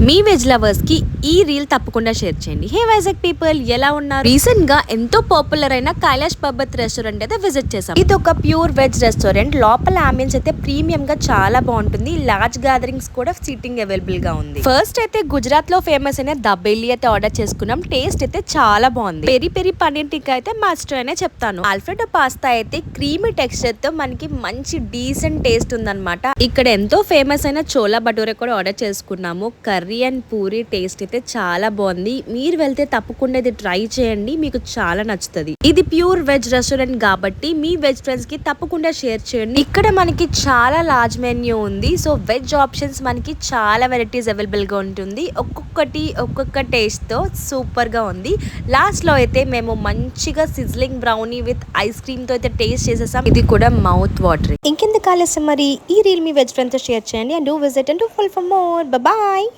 మీ veg lovers కి ఈ reel తప్పకుండా షేర్ చేయండి. హే వైజాగ్ పీపుల్, ఎలా ఉన్నారు? రీసెంట్ గా ఎంతో పాపులర్ అయిన కైలాష్ పర్బత్ రెస్టారెంట్ అయితే విజిట్ చేసాం. ఇది ఒక ప్యూర్ వెజ్ రెస్టారెంట్. లోపల అంబియన్స్ అయితే ప్రీమియం గా చాలా బాగుంటుంది. లార్జ్ గ్యాదరింగ్స్ కూడా సీటింగ్ అవైలబుల్ గా ఉంది. ఫస్ట్ అయితే గుజరాత్ లో ఫేమస్ అయిన దబేలి అయితే ఆర్డర్ చేసుకున్నాం. టేస్ట్ అయితే చాలా బాగుంది. పెరి పెరి పన్నీర్ టిక్కా అయితే మస్ట్ అనే చెప్తాను. ఆల్ఫ్రెడో పాస్తా అయితే క్రీమీ టెక్స్చర్ తో మనకి మంచి డీసెంట్ టేస్ట్ ఉందన్నమాట. ఇక్కడ ఎంతో ఫేమస్ అయిన చోలా భటూరే కూడా ఆర్డర్ చేసుకున్నాము. కర్రీ అండ్ పూరి టేస్ట్ అయితే చాలా బాగుంది. మీరు వెళ్తే తప్పకుండా ఇది ట్రై చేయండి, మీకు చాలా నచ్చుతుంది. ఇది ప్యూర్ వెజ్ రెస్టారెంట్ కాబట్టి మీ వెజ్ ఫ్రెండ్స్ కి తప్పకుండా షేర్ చేయండి. ఇక్కడ మనకి చాలా లార్జ్ మెన్యూ ఉంది. సో వెజ్ ఆప్షన్స్ మనకి చాలా వెరైటీస్ అవైలబుల్ గా ఉంటుంది. ఒక్కొక్క టేస్ట్ తో సూపర్ గా ఉంది. లాస్ట్ లో అయితే మేము మంచిగా sizzling brownie with ice cream తో అయితే టేస్ట్ చేసేసాం. ఇది కూడా మౌత్ వాటరింగ్. ఇంకెందుకు ఆలస్యం, మరి ఈ రీల్ మీ వెజ్ ఫ్రెండ్స్ తో షేర్ చేయండి. And do visit and do follow for more. Bye.